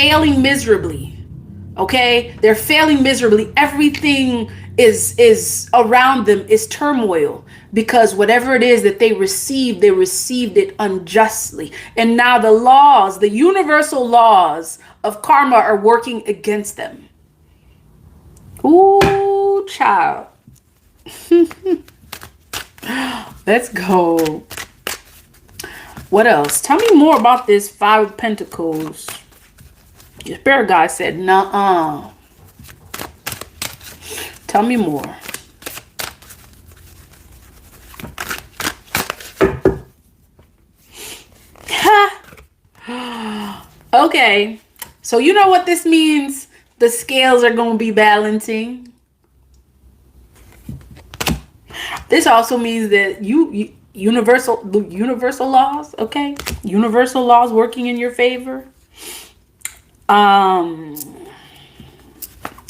failing miserably. Okay, they're failing miserably. Everything is around them is turmoil, because whatever it is that they received it unjustly. And now the laws, the universal laws of karma, are working against them. Ooh, child. Let's go. What else? Tell me more about this Five of Pentacles. Your spirit guy said, nuh-uh. Tell me more. Okay. So you know what this means? The scales are going to be balancing. This also means that universal laws, okay? Universal laws working in your favor.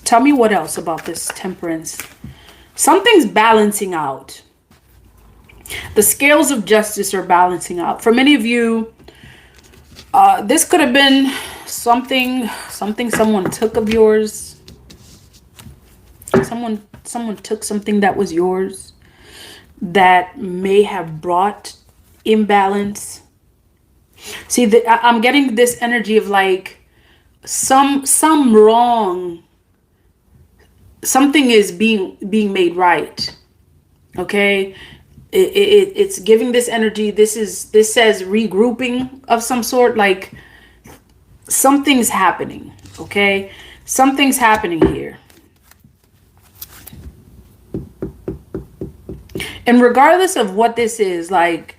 Tell me what else about this Temperance. Something's balancing out. The scales of justice are balancing out. For many of you, this could have been something someone took of yours. Someone took something that was yours that may have brought imbalance. See, I'm getting this energy of like some wrong. Something is being made right. Okay, it's giving this energy. This says regrouping of some sort. Like something's happening. Okay, something's happening here. And regardless of what this is, like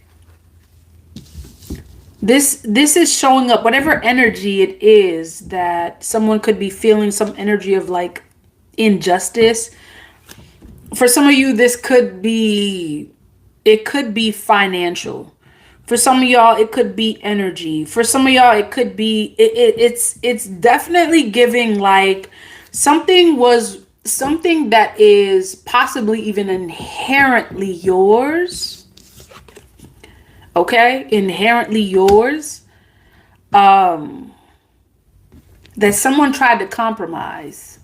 this is showing up, whatever energy it is that someone could be feeling, some energy of like injustice. For some of you, it could be financial. For some of y'all, it could be energy. For some of y'all, it could be, it's definitely giving like something that is possibly even inherently yours. Okay, inherently yours. That someone tried to compromise,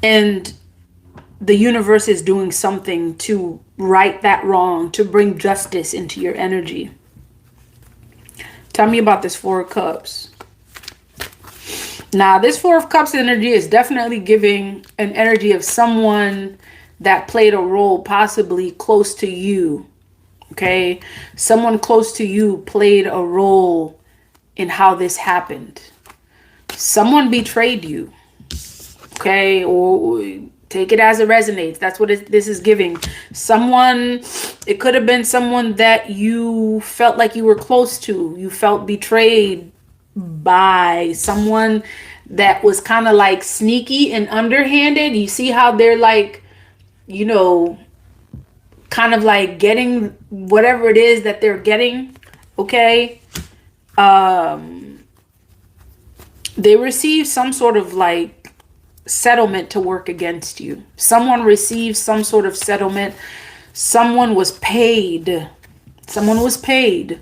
and the universe is doing something to right that wrong, to bring justice into your energy. Tell me about this Four of Cups. Now, this Four of Cups energy is definitely giving an energy of someone that played a role possibly close to you. Okay? Someone close to you played a role in how this happened. Someone betrayed you. Okay? Or take it as it resonates. That's what this is giving. Someone, it could have been someone that you felt like you were close to. You felt betrayed by someone that was kind of like sneaky and underhanded. You see how they're like, you know, kind of like getting whatever it is that they're getting. Okay. They received some sort of like settlement to work against you. Someone received some sort of settlement. Someone was paid. Someone was paid.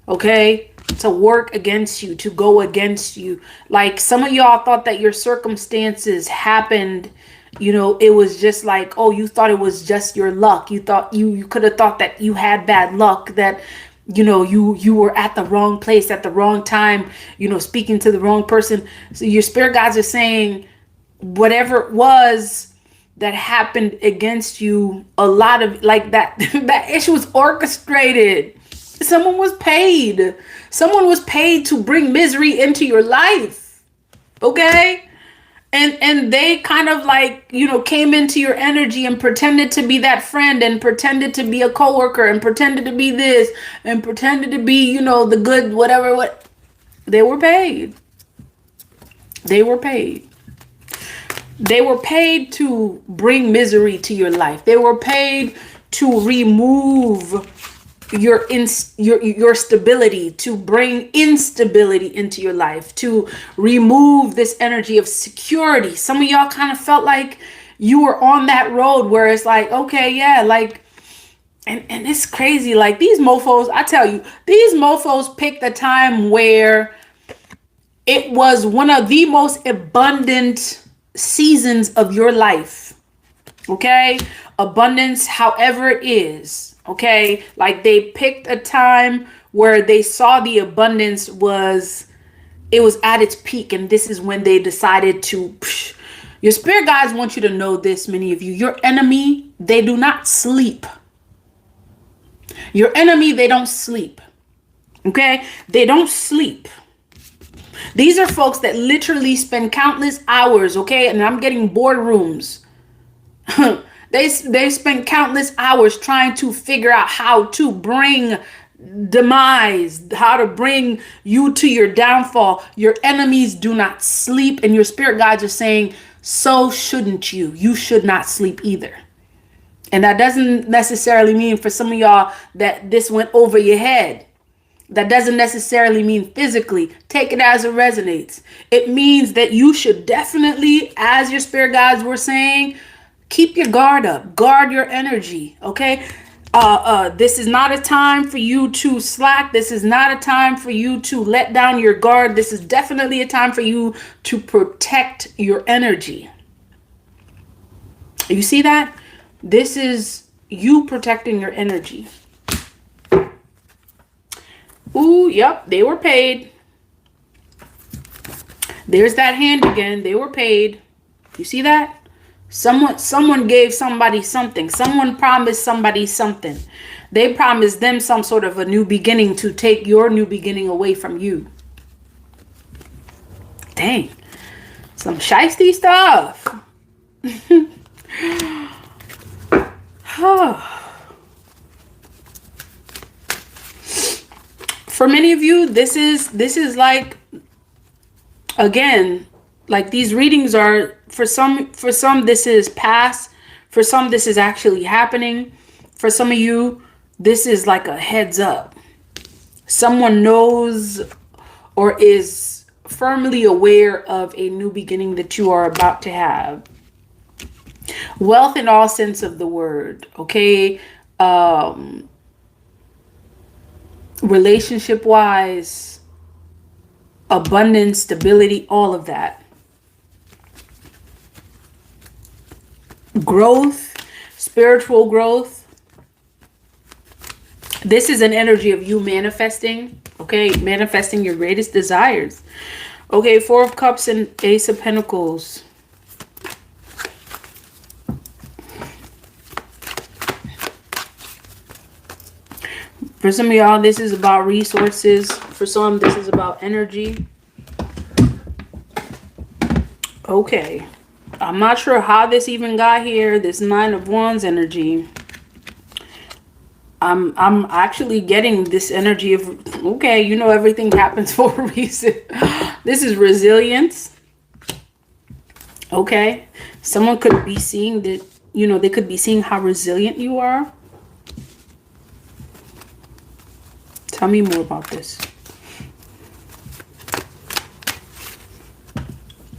Okay. To work against you, to go against you. Like some of y'all thought that your circumstances happened, you know, it was just like, oh, you thought it was just your luck. You thought you could have thought that you had bad luck, that, you know, you were at the wrong place at the wrong time, you know, speaking to the wrong person. So your spirit guides are saying whatever it was that happened against you, a lot of like that issue was orchestrated. Someone was paid. Someone was paid to bring misery into your life. Okay? And they kind of like, you know, came into your energy and pretended to be that friend and pretended to be a coworker and pretended to be this and pretended to be, you know, the good whatever. What they were paid. They were paid. They were paid to bring misery to your life. They were paid to remove your stability, to bring instability into your life, to remove this energy of security. Some of y'all kind of felt like you were on that road where it's like, okay, yeah, like, and it's crazy. Like these mofos, I tell you, these mofos picked the time where It was one of the most abundant seasons of your life. Okay? Abundance, however it is. Okay? Like they picked a time where they saw the abundance was, it was at its peak, and this is when they decided to your spirit guides want you to know this, many of you. Your enemy, they do not sleep. Your enemy, they don't sleep. Okay? They don't sleep. These are folks that literally spend countless hours, okay? And I'm getting boardrooms. They spend countless hours trying to figure out how to bring demise, how to bring you to your downfall. Your enemies do not sleep, and your spirit guides are saying, so shouldn't you. You should not sleep either. And that doesn't necessarily mean for some of y'all that this went over your head. That doesn't necessarily mean physically. Take it as it resonates. It means that you should definitely, as your spirit guides were saying, keep your guard up. Guard your energy, okay? This is not a time for you to slack. This is not a time for you to let down your guard. This is definitely a time for you to protect your energy. You see that? This is you protecting your energy. Ooh, yep, they were paid. There's that hand again. They were paid. You see that? Someone gave somebody something. Someone promised somebody something. They promised them some sort of a new beginning to take your new beginning away from you. Dang. Some shiesty stuff. For many of you, this is like, again, like these readings are for some this is past, for some this is actually happening. For some of you, this is like a heads up. Someone knows or is firmly aware of a new beginning that you are about to have. Wealth in all sense of the word, okay? Relationship wise, abundance, stability, all of that. Growth, spiritual growth. This is an energy of you manifesting, okay? Manifesting your greatest desires. Okay, Four of Cups and Ace of Pentacles. For some of y'all, this is about resources. For some, this is about energy. Okay. I'm not sure how this even got here. This Nine of Wands energy. I'm actually getting this energy of, okay, you know, everything happens for a reason. This is resilience. Okay. Someone could be seeing that, you know, they could be seeing how resilient you are. Tell me more about this.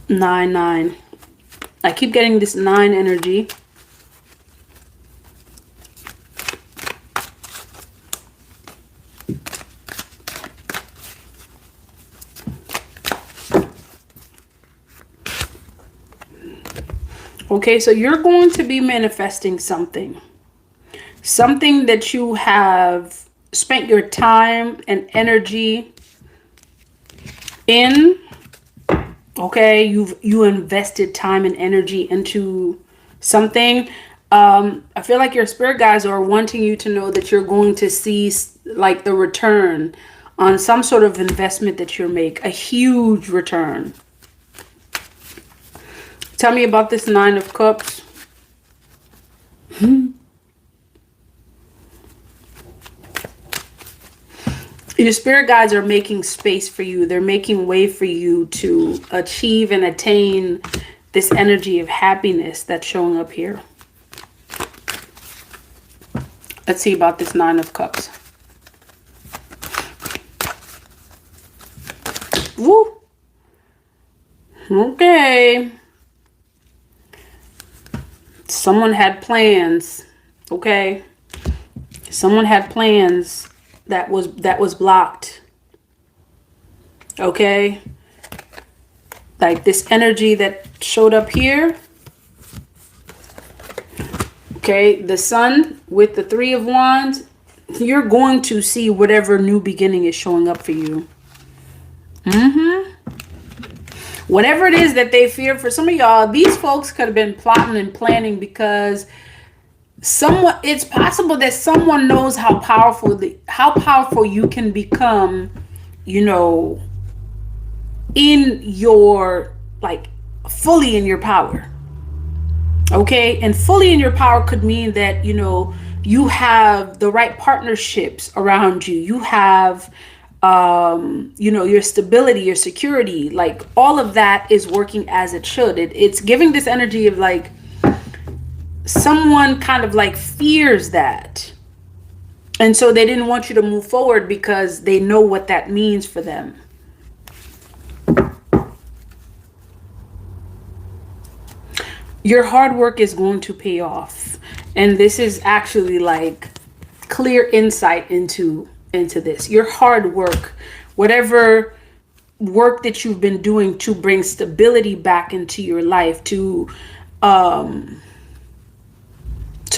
9. I keep getting this 9 energy. Okay, so you're going to be manifesting something. Something that you have spent your time and energy in. Okay, you invested time and energy into something. I feel like your spirit guides are wanting you to know that you're going to see like the return on some sort of investment that you make, a huge return. Tell me about this Nine of Cups. Your spirit guides are making space for you. They're making way for you to achieve and attain this energy of happiness that's showing up here. Let's see about this Nine of Cups. Woo! Okay. Someone had plans. Okay. Someone had plans that was blocked. Okay. Like this energy that showed up here. Okay, the Sun with the Three of Wands. You're going to see whatever new beginning is showing up for you. Whatever it is that they fear, for some of y'all, these folks could have been plotting and planning because it's possible that someone knows how powerful you can become, you know, in your, like, fully in your power. Okay, and fully in your power could mean that, you know, you have the right partnerships around you. You have, you know, your stability, your security, like all of that is working as it should. It's giving this energy of like someone kind of like fears that. And so they didn't want you to move forward because they know what that means for them. Your hard work is going to pay off. And this is actually like clear insight into this. Your hard work, whatever work that you've been doing to bring stability back into your life, to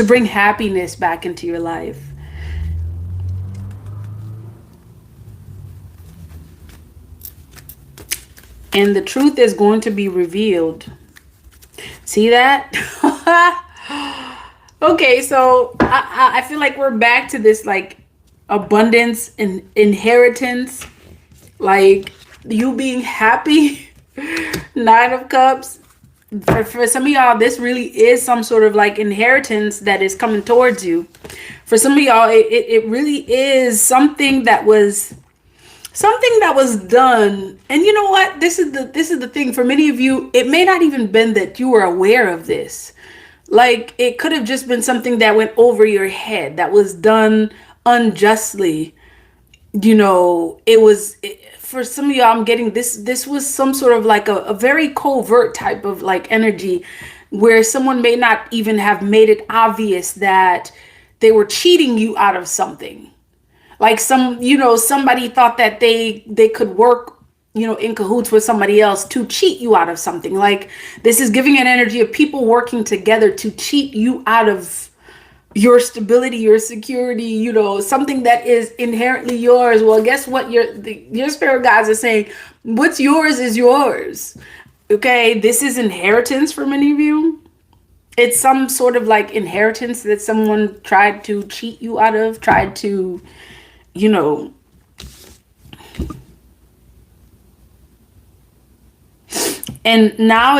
bring happiness back into your life. And the truth is going to be revealed. See that? Okay, so I feel like we're back to this like abundance and inheritance, like you being happy. Nine of Cups. For some of y'all, this really is some sort of like inheritance that is coming towards you. For some of y'all, it really is something that was done. And you know what? This is the thing. For many of you, it may not even been that you were aware of this. Like it could have just been something that went over your head, that was done unjustly. You know, for some of y'all, I'm getting this was some sort of like a very covert type of like energy where someone may not even have made it obvious that they were cheating you out of something. Like somebody thought that they could work, you know, in cahoots with somebody else to cheat you out of something. Like this is giving an energy of people working together to cheat you out of your stability, your security, you know, something that is inherently yours. Well, guess what? Your spirit guides are saying, what's yours is yours. Okay, this is inheritance for many of you. It's some sort of like inheritance that someone tried to cheat you out of, tried to, you know, and now